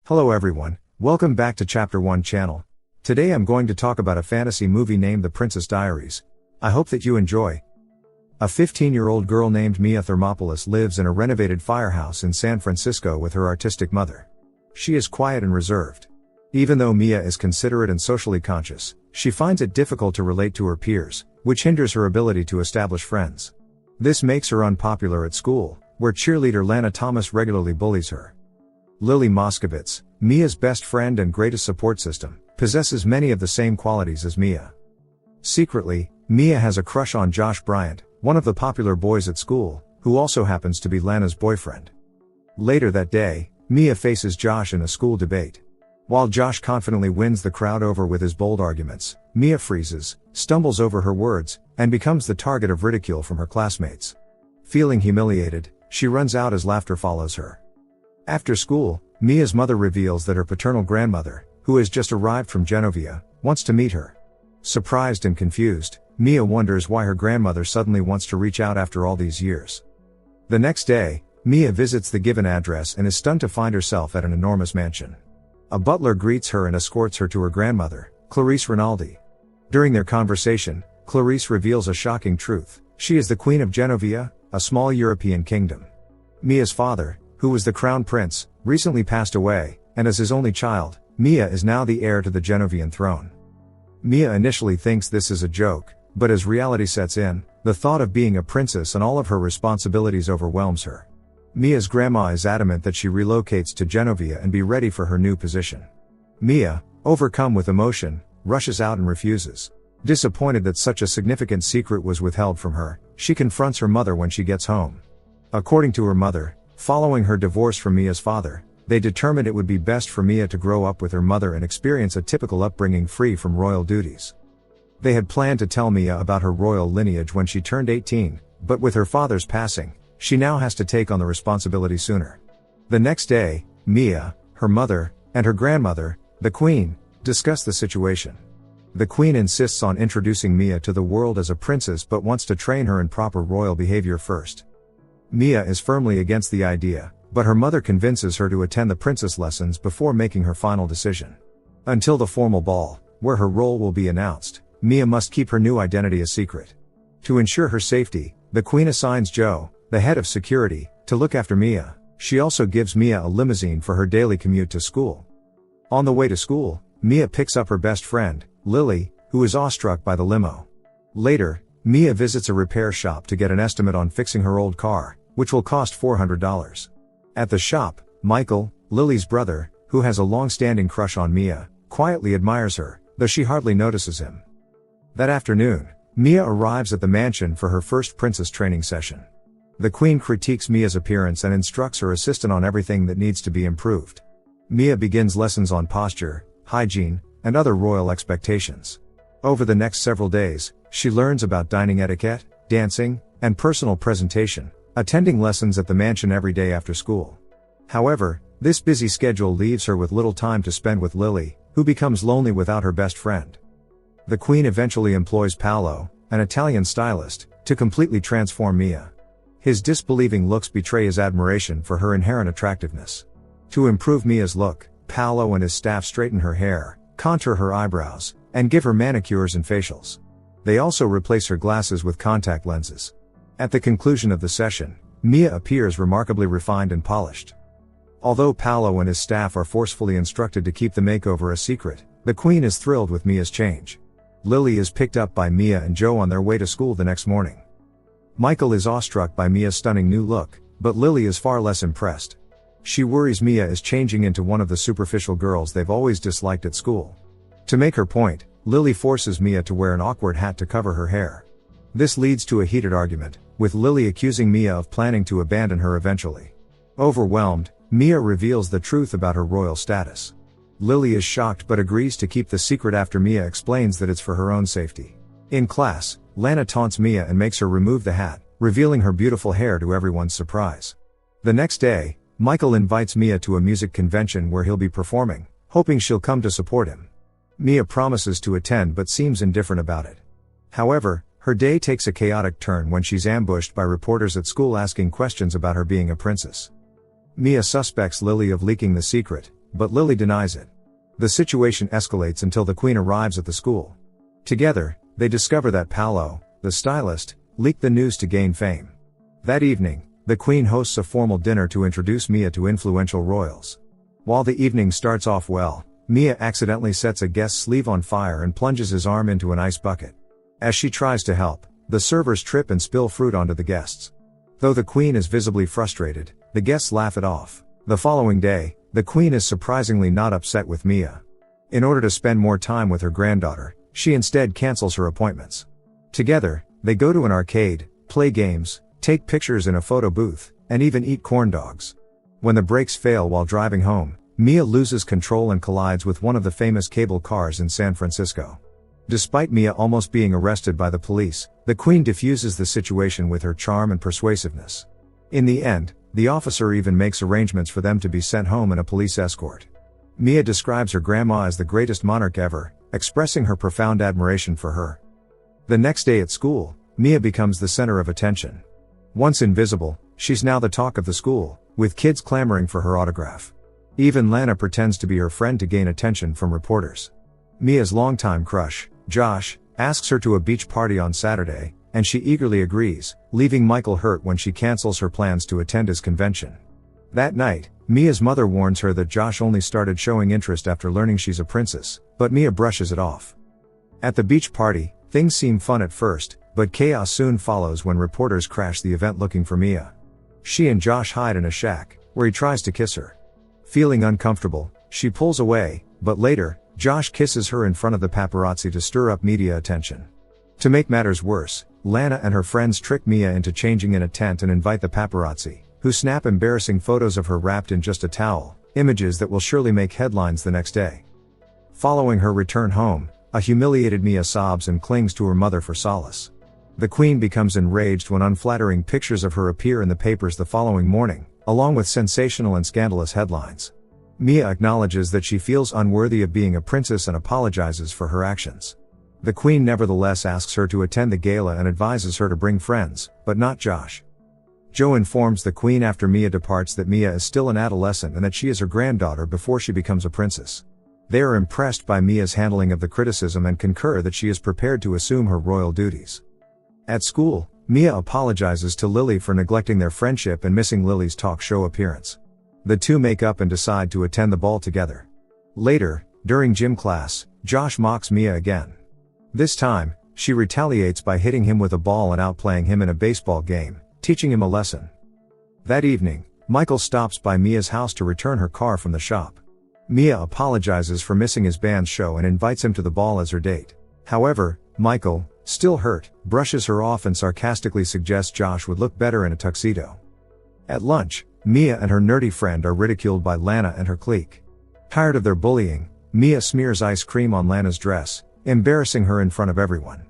Hello everyone, welcome back to Chapter 1 channel. Today I'm going to talk about a fantasy movie named The Princess Diaries. I hope that you enjoy. A 15-year-old girl named Mia Thermopolis lives in a renovated firehouse in San Francisco with her artistic mother. She is quiet and reserved. Even though Mia is considerate and socially conscious, she finds it difficult to relate to her peers, which hinders her ability to establish friends. This makes her unpopular at school, where cheerleader Lana Thomas regularly bullies her. Lily Moskovitz, Mia's best friend and greatest support system, possesses many of the same qualities as Mia. Secretly, Mia has a crush on Josh Bryant, one of the popular boys at school, who also happens to be Lana's boyfriend. Later that day, Mia faces Josh in a school debate. While Josh confidently wins the crowd over with his bold arguments, Mia freezes, stumbles over her words, and becomes the target of ridicule from her classmates. Feeling humiliated, she runs out as laughter follows her. After school, Mia's mother reveals that her paternal grandmother, who has just arrived from Genovia, wants to meet her. Surprised and confused, Mia wonders why her grandmother suddenly wants to reach out after all these years. The next day, Mia visits the given address and is stunned to find herself at an enormous mansion. A butler greets her and escorts her to her grandmother, Clarice Rinaldi. During their conversation, Clarice reveals a shocking truth: she is the Queen of Genovia, a small European kingdom. Mia's father, who was the crown prince, recently passed away, and as his only child, Mia is now the heir to the Genovian throne. Mia initially thinks this is a joke, but as reality sets in, the thought of being a princess and all of her responsibilities overwhelms her. Mia's grandma is adamant that she relocates to Genovia and be ready for her new position. Mia, overcome with emotion, rushes out and refuses. Disappointed that such a significant secret was withheld from her, she confronts her mother when she gets home. According to her mother, following her divorce from Mia's father, they determined it would be best for Mia to grow up with her mother and experience a typical upbringing free from royal duties. They had planned to tell Mia about her royal lineage when she turned 18, but with her father's passing, she now has to take on the responsibility sooner. The next day, Mia, her mother, and her grandmother, the Queen, discuss the situation. The Queen insists on introducing Mia to the world as a princess but wants to train her in proper royal behavior first. Mia is firmly against the idea, but her mother convinces her to attend the princess lessons before making her final decision. Until the formal ball, where her role will be announced, Mia must keep her new identity a secret. To ensure her safety, the Queen assigns Joe, the head of security, to look after Mia. She also gives Mia a limousine for her daily commute to school. On the way to school, Mia picks up her best friend, Lily, who is awestruck by the limo. Later, Mia visits a repair shop to get an estimate on fixing her old car, which will cost $400. At the shop, Michael, Lily's brother, who has a long-standing crush on Mia, quietly admires her, though she hardly notices him. That afternoon, Mia arrives at the mansion for her first princess training session. The Queen critiques Mia's appearance and instructs her assistant on everything that needs to be improved. Mia begins lessons on posture, hygiene, and other royal expectations. Over the next several days, she learns about dining etiquette, dancing, and personal presentation, attending lessons at the mansion every day after school. However, this busy schedule leaves her with little time to spend with Lily, who becomes lonely without her best friend. The Queen eventually employs Paolo, an Italian stylist, to completely transform Mia. His disbelieving looks betray his admiration for her inherent attractiveness. To improve Mia's look, Paolo and his staff straighten her hair, contour her eyebrows, and give her manicures and facials. They also replace her glasses with contact lenses. At the conclusion of the session, Mia appears remarkably refined and polished. Although Paolo and his staff are forcefully instructed to keep the makeover a secret, the Queen is thrilled with Mia's change. Lily is picked up by Mia and Joe on their way to school the next morning. Michael is awestruck by Mia's stunning new look, but Lily is far less impressed. She worries Mia is changing into one of the superficial girls they've always disliked at school. To make her point, Lily forces Mia to wear an awkward hat to cover her hair. This leads to a heated argument, with Lily accusing Mia of planning to abandon her eventually. Overwhelmed, Mia reveals the truth about her royal status. Lily is shocked but agrees to keep the secret after Mia explains that it's for her own safety. In class, Lana taunts Mia and makes her remove the hat, revealing her beautiful hair to everyone's surprise. The next day, Michael invites Mia to a music convention where he'll be performing, hoping she'll come to support him. Mia promises to attend but seems indifferent about it. However, her day takes a chaotic turn when she's ambushed by reporters at school asking questions about her being a princess. Mia suspects Lily of leaking the secret, but Lily denies it. The situation escalates until the Queen arrives at the school. Together, they discover that Paolo, the stylist, leaked the news to gain fame. That evening, the Queen hosts a formal dinner to introduce Mia to influential royals. While the evening starts off well, Mia accidentally sets a guest's sleeve on fire and plunges his arm into an ice bucket. As she tries to help, the servers trip and spill fruit onto the guests. Though the Queen is visibly frustrated, the guests laugh it off. The following day, the Queen is surprisingly not upset with Mia. In order to spend more time with her granddaughter, she instead cancels her appointments. Together, they go to an arcade, play games, take pictures in a photo booth, and even eat corn dogs. When the brakes fail while driving home, Mia loses control and collides with one of the famous cable cars in San Francisco. Despite Mia almost being arrested by the police, the Queen diffuses the situation with her charm and persuasiveness. In the end, the officer even makes arrangements for them to be sent home in a police escort. Mia describes her grandma as the greatest monarch ever, expressing her profound admiration for her. The next day at school, Mia becomes the center of attention. Once invisible, she's now the talk of the school, with kids clamoring for her autograph. Even Lana pretends to be her friend to gain attention from reporters. Mia's longtime crush, Josh, asks her to a beach party on Saturday, and she eagerly agrees, leaving Michael hurt when she cancels her plans to attend his convention. That night, Mia's mother warns her that Josh only started showing interest after learning she's a princess, but Mia brushes it off. At the beach party, things seem fun at first, but chaos soon follows when reporters crash the event looking for Mia. She and Josh hide in a shack, where he tries to kiss her. Feeling uncomfortable, she pulls away, but later, Josh kisses her in front of the paparazzi to stir up media attention. To make matters worse, Lana and her friends trick Mia into changing in a tent and invite the paparazzi, who snap embarrassing photos of her wrapped in just a towel, images that will surely make headlines the next day. Following her return home, a humiliated Mia sobs and clings to her mother for solace. The Queen becomes enraged when unflattering pictures of her appear in the papers the following morning, along with sensational and scandalous headlines. Mia acknowledges that she feels unworthy of being a princess and apologizes for her actions. The Queen nevertheless asks her to attend the gala and advises her to bring friends, but not Josh. Joe informs the Queen after Mia departs that Mia is still an adolescent and that she is her granddaughter before she becomes a princess. They are impressed by Mia's handling of the criticism and concur that she is prepared to assume her royal duties. At school, Mia apologizes to Lily for neglecting their friendship and missing Lily's talk show appearance. The two make up and decide to attend the ball together. Later, during gym class, Josh mocks Mia again. This time, she retaliates by hitting him with a ball and outplaying him in a baseball game, teaching him a lesson. That evening, Michael stops by Mia's house to return her car from the shop. Mia apologizes for missing his band's show and invites him to the ball as her date. However, Michael, still hurt, brushes her off and sarcastically suggests Josh would look better in a tuxedo. At lunch, Mia and her nerdy friend are ridiculed by Lana and her clique. Tired of their bullying, Mia smears ice cream on Lana's dress, embarrassing her in front of everyone.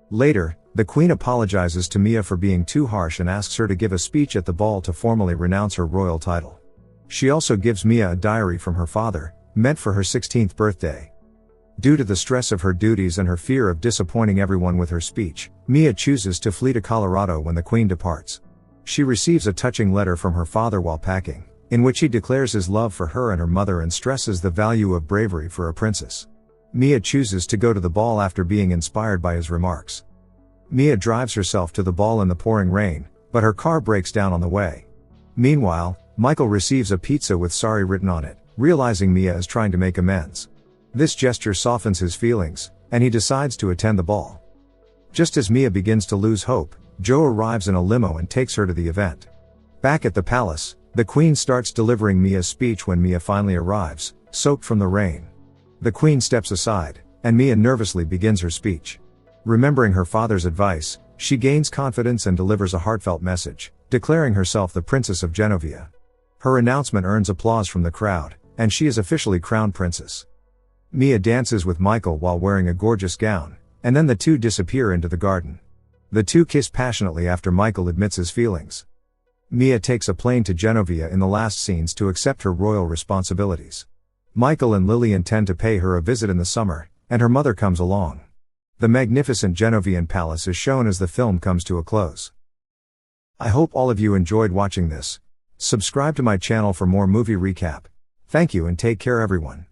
Later, the Queen apologizes to Mia for being too harsh and asks her to give a speech at the ball to formally renounce her royal title. She also gives Mia a diary from her father, meant for her 16th birthday. Due to the stress of her duties and her fear of disappointing everyone with her speech, Mia chooses to flee to Colorado when the Queen departs. She receives a touching letter from her father while packing, in which he declares his love for her and her mother and stresses the value of bravery for a princess. Mia chooses to go to the ball after being inspired by his remarks. Mia drives herself to the ball in the pouring rain, but her car breaks down on the way. Meanwhile, Michael receives a pizza with sorry written on it, realizing Mia is trying to make amends. This gesture softens his feelings, and he decides to attend the ball. Just as Mia begins to lose hope, Joe arrives in a limo and takes her to the event. Back at the palace, the Queen starts delivering Mia's speech when Mia finally arrives, soaked from the rain. The Queen steps aside, and Mia nervously begins her speech. Remembering her father's advice, she gains confidence and delivers a heartfelt message, declaring herself the Princess of Genovia. Her announcement earns applause from the crowd, and she is officially crowned princess. Mia dances with Michael while wearing a gorgeous gown, and then the two disappear into the garden. The two kiss passionately after Michael admits his feelings. Mia takes a plane to Genovia in the last scenes to accept her royal responsibilities. Michael and Lily intend to pay her a visit in the summer, and her mother comes along. The magnificent Genovian palace is shown as the film comes to a close. I hope all of you enjoyed watching this. Subscribe to my channel for more movie recap. Thank you and take care everyone.